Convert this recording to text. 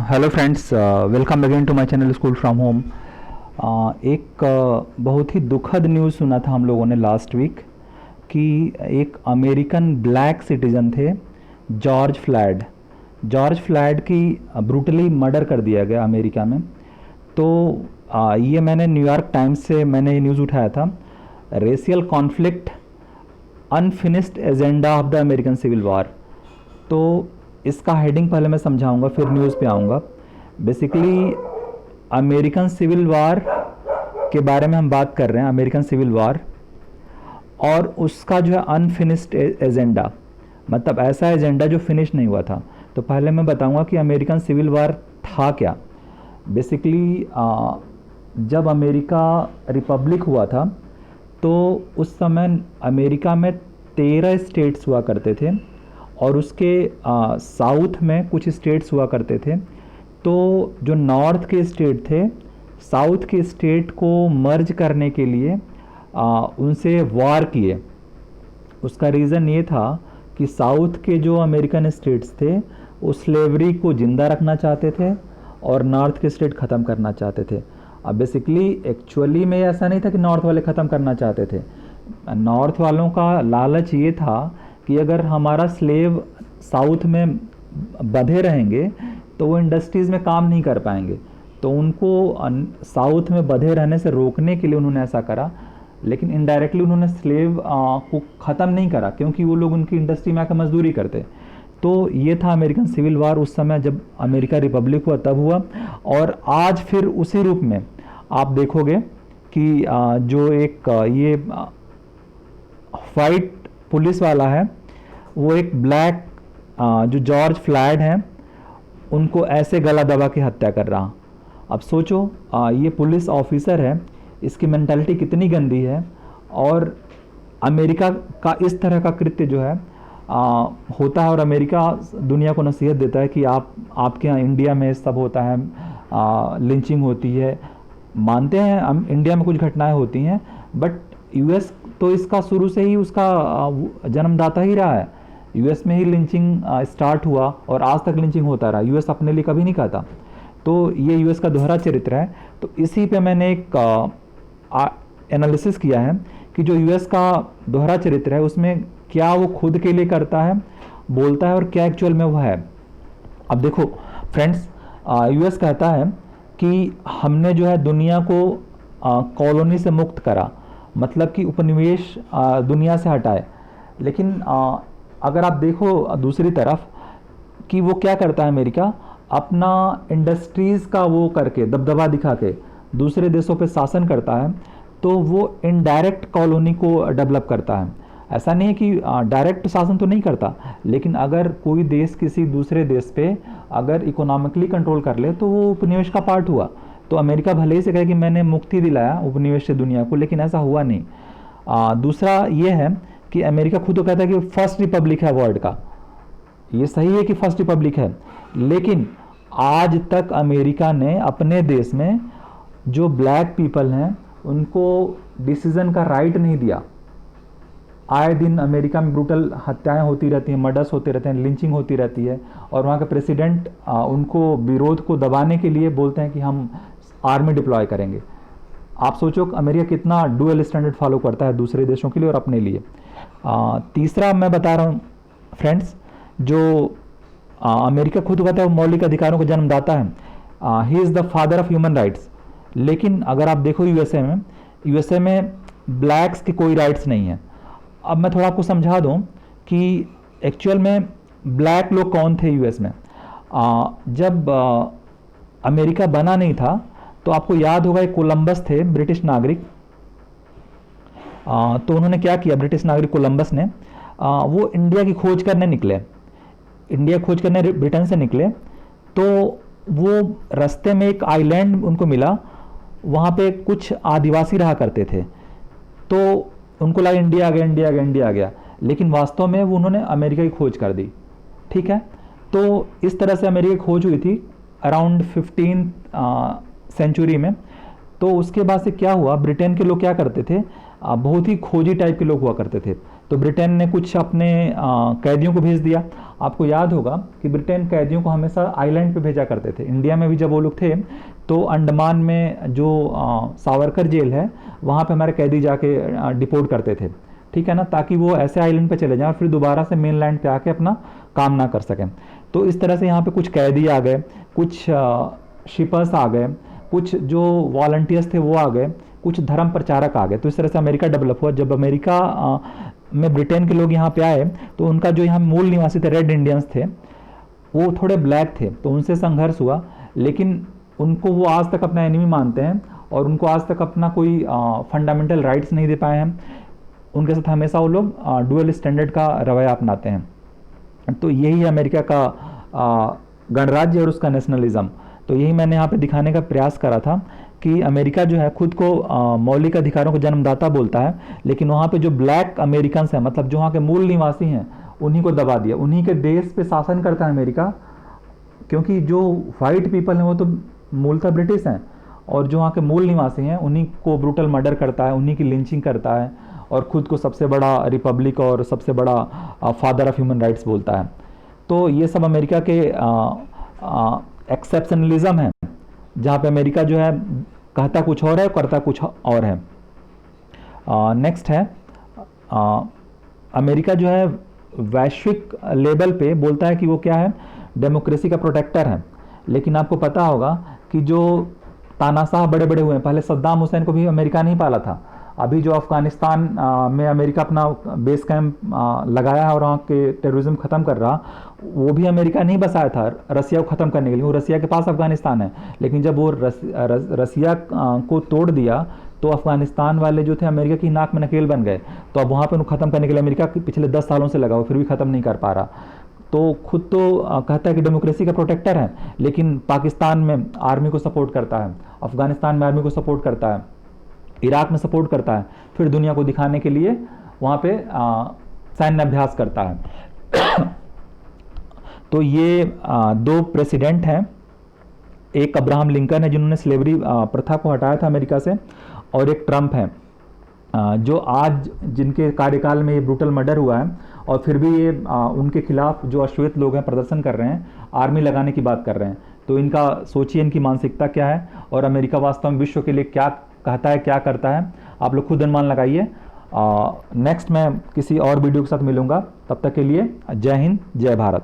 Hello friends, welcome again to my channel school from home. एक बहुत ही दुखद news सुना था हम लोगों ने लास्ट वीक कि एक अमेरिकन ब्लैक सिटीज़न थे जॉर्ज फ्लैड की ब्रूटली मर्डर कर दिया गया अमेरिका में। तो ये मैंने न्यूयॉर्क टाइम्स से मैंने ये न्यूज़ उठाया था। Racial conflict unfinished agenda of the American civil war. तो इसका हेडिंग पहले मैं समझाऊंगा, फिर न्यूज़ पे आऊँगा। बेसिकली अमेरिकन सिविल वॉर के बारे में हम बात कर रहे हैं, अमेरिकन सिविल वॉर और उसका जो है अनफिनिश्ड एजेंडा, मतलब ऐसा एजेंडा जो फिनिश नहीं हुआ था। तो पहले मैं बताऊंगा कि अमेरिकन सिविल वॉर था क्या। बेसिकली जब अमेरिका रिपब्लिक हुआ था तो उस समय अमेरिका में 13 स्टेट्स हुआ करते थे और उसके साउथ में कुछ स्टेट्स हुआ करते थे। तो जो नॉर्थ के स्टेट थे, साउथ के स्टेट को मर्ज करने के लिए उनसे वार किए। उसका रीज़न ये था कि साउथ के जो अमेरिकन स्टेट्स थे वो स्लेवरी को ज़िंदा रखना चाहते थे और नॉर्थ के स्टेट ख़त्म करना चाहते थे। अब बेसिकली एक्चुअली में ऐसा नहीं था कि नॉर्थ वाले ख़त्म करना चाहते थे। नॉर्थ वालों का लालच ये था कि अगर हमारा स्लेव साउथ में बंधे रहेंगे तो वो इंडस्ट्रीज़ में काम नहीं कर पाएंगे। तो उनको साउथ में बंधे रहने से रोकने के लिए उन्होंने ऐसा करा, लेकिन इनडायरेक्टली उन्होंने स्लेव को ख़त्म नहीं करा क्योंकि वो लोग उनकी इंडस्ट्री में आकर मजदूरी करते। तो ये था अमेरिकन सिविल वार उस समय जब अमेरिका रिपब्लिक हुआ तब हुआ। और आज फिर उसी रूप में आप देखोगे कि जो एक ये वाइट पुलिस वाला है वो एक ब्लैक जो जॉर्ज फ्लैड हैं उनको ऐसे गला दबा के हत्या कर रहा। अब सोचो ये पुलिस ऑफिसर है, इसकी मेंटालिटी कितनी गंदी है। और अमेरिका का इस तरह का कृत्य जो है होता है और अमेरिका दुनिया को नसीहत देता है कि आपके यहाँ इंडिया में सब होता है, लिंचिंग होती है। मानते हैं इंडिया में कुछ घटनाएं होती हैं, बट यूएस तो इसका शुरू से ही उसका जन्मदाता ही रहा है। यूएस में ही लिंचिंग स्टार्ट हुआ और आज तक लिंचिंग होता रहा। यूएस अपने लिए कभी नहीं कहता। तो ये यूएस का दोहरा चरित्र है। तो इसी पे मैंने एक एनालिसिस किया है कि जो यूएस का दोहरा चरित्र है उसमें क्या वो खुद के लिए करता है, बोलता है और क्या एक्चुअल में वो है। अब देखो फ्रेंड्स, यूएस कहता है कि हमने जो है दुनिया को कॉलोनी से मुक्त करा, मतलब कि उपनिवेश दुनिया से हटाए। लेकिन अगर आप देखो दूसरी तरफ कि वो क्या करता है, अमेरिका अपना इंडस्ट्रीज़ का वो करके दबदबा दिखा के दूसरे देशों पे शासन करता है। तो वो इनडायरेक्ट कॉलोनी को डेवलप करता है। ऐसा नहीं है कि डायरेक्ट शासन तो नहीं करता, लेकिन अगर कोई देश किसी दूसरे देश पे अगर इकोनॉमिकली कंट्रोल कर ले तो वो उपनिवेश का पार्ट हुआ। तो अमेरिका भले ही से कहे कि मैंने मुक्ति दिलाया उपनिवेश से दुनिया को, लेकिन ऐसा हुआ नहीं। दूसरा ये है कि अमेरिका खुद तो कहता है कि फर्स्ट रिपब्लिक है वर्ल्ड का। ये सही है कि फर्स्ट रिपब्लिक है, लेकिन आज तक अमेरिका ने अपने देश में जो ब्लैक पीपल हैं उनको डिसीजन का राइट नहीं दिया। आए दिन अमेरिका में ब्रूटल हत्याएं होती रहती हैं, मर्डर्स होते रहते हैं, लिंचिंग होती रहती है और वहाँ के प्रेसिडेंट उनको विरोध को दबाने के लिए बोलते हैं कि हम आर्मी डिप्लॉय करेंगे। आप सोचो अमेरिका कितना डुअल स्टैंडर्ड फॉलो करता है दूसरे देशों के लिए और अपने लिए। तीसरा मैं बता रहा हूँ फ्रेंड्स, जो अमेरिका खुद कहता है वो मौलिक अधिकारों का जन्मदाता है। He is the father of human rights. लेकिन अगर आप देखो यूएसए में ब्लैक्स के कोई राइट्स नहीं है। अब मैं थोड़ा आपको समझा दूं कि एक्चुअल में ब्लैक लोग कौन थे यूएस में। जब अमेरिका बना नहीं था तो आपको याद होगा एक कोलंबस थे, ब्रिटिश नागरिक। तो उन्होंने क्या किया, ब्रिटिश नागरिक कोलंबस ने वो इंडिया की खोज करने निकले। इंडिया खोज करने ब्रिटेन से निकले तो वो रास्ते में एक आइलैंड उनको मिला, वहाँ पे कुछ आदिवासी रहा करते थे। तो उनको लगा इंडिया आ गया, इंडिया आ गया, इंडिया आ गया, लेकिन वास्तव में वो उन्होंने अमेरिका की खोज कर दी। ठीक है, तो इस तरह से अमेरिका की खोज हुई थी अराउंड 15th सेंचुरी में। तो उसके बाद से क्या हुआ, ब्रिटेन के लोग क्या करते थे, बहुत ही खोजी टाइप के लोग हुआ करते थे। तो ब्रिटेन ने कुछ अपने कैदियों को भेज दिया। आपको याद होगा कि ब्रिटेन कैदियों को हमेशा आइलैंड पे भेजा करते थे। इंडिया में भी जब वो लोग थे तो अंडमान में जो सावरकर जेल है वहाँ पे हमारे कैदी जाके डिपोर्ट करते थे, ठीक है ना, ताकि वो ऐसे आइलैंड पे चले जाएं और फिर दोबारा से मेन लैंड पे आके अपना काम ना कर सकें। तो इस तरह से यहाँ पे कुछ कैदी आ गए, कुछ शिपर्स आ गए, कुछ जो वॉलंटियर्स थे वो आ गए, कुछ धर्म प्रचारक आ गए। तो इस तरह से अमेरिका डेवलप हुआ। जब अमेरिका में ब्रिटेन के लोग यहाँ पे आए तो उनका जो यहाँ मूल निवासी थे, रेड इंडियंस थे, वो थोड़े ब्लैक थे, तो उनसे संघर्ष हुआ। लेकिन उनको वो आज तक अपना एनिमी मानते हैं और उनको आज तक अपना कोई फंडामेंटल राइट्स नहीं दे पाए हैं। उनके साथ हमेशा वो लोग डुअल स्टैंडर्ड का रवैया अपनाते हैं। तो यही है अमेरिका का गणराज्य और उसका नेशनलिज्म। तो यही मैंने यहाँ पे दिखाने का प्रयास करा था कि अमेरिका जो है खुद को मौलिक अधिकारों को जन्मदाता बोलता है, लेकिन वहाँ पे जो ब्लैक अमेरिकन्स हैं, मतलब जो वहाँ के मूल निवासी हैं, उन्हीं को दबा दिया। उन्हीं के देश पे शासन करता है अमेरिका, क्योंकि जो वाइट पीपल हैं वो तो मूलतः ब्रिटिश हैं, और जो वहाँ के मूल निवासी हैं उन्हीं को ब्रूटल मर्डर करता है, उन्हीं की लिंचिंग करता है और खुद को सबसे बड़ा रिपब्लिक और सबसे बड़ा फादर ऑफ ह्यूमन राइट्स बोलता है। तो ये सब अमेरिका के एक्सेप्शनलिज्म है, जहाँ पे अमेरिका जो है कहता कुछ और है, करता कुछ और है। नेक्स्ट है अमेरिका जो है वैश्विक लेवल पे बोलता है कि वो क्या है, डेमोक्रेसी का प्रोटेक्टर है। लेकिन आपको पता होगा कि जो तानाशाह बड़े बड़े हुए हैं, पहले सद्दाम हुसैन को भी अमेरिका नहीं पाला था। अभी जो अफगानिस्तान में अमेरिका अपना बेस कैंप लगाया है और वहाँ के टेररिज्म ख़त्म कर रहा, वो भी अमेरिका नहीं बसाया था रसिया को ख़त्म करने के लिए। वो रसिया के पास अफगानिस्तान है, लेकिन जब वो रसिया को तोड़ दिया तो अफगानिस्तान वाले जो थे अमेरिका की नाक में नकेल बन गए। तो अब वहाँ पर उनको ख़त्म करने के लिए अमेरिका पिछले 10 सालों से लगा, वो फिर भी ख़त्म नहीं कर पा रहा। तो खुद तो कहता है कि डेमोक्रेसी का प्रोटेक्टर है, लेकिन पाकिस्तान में आर्मी को सपोर्ट करता है, अफगानिस्तान में आर्मी को सपोर्ट करता है, इराक में सपोर्ट करता है, फिर दुनिया को दिखाने के लिए वहाँ पे सैन्य अभ्यास करता है। तो ये दो प्रेसिडेंट हैं, एक अब्राहम लिंकन है जिन्होंने स्लेवरी प्रथा को हटाया था अमेरिका से, और एक ट्रंप है जो आज जिनके कार्यकाल में ये ब्रूटल मर्डर हुआ है और फिर भी ये उनके खिलाफ जो अश्वेत लोग हैं प्रदर्शन कर रहे हैं, आर्मी लगाने की बात कर रहे हैं। तो इनका सोचिए, इनकी मानसिकता क्या है और अमेरिका वास्तव में विश्व के लिए क्या कहता है, क्या करता है, आप लोग खुद अनुमान लगाइए। नेक्स्ट मैं किसी और वीडियो के साथ मिलूंगा, तब तक के लिए जय हिंद, जय भारत।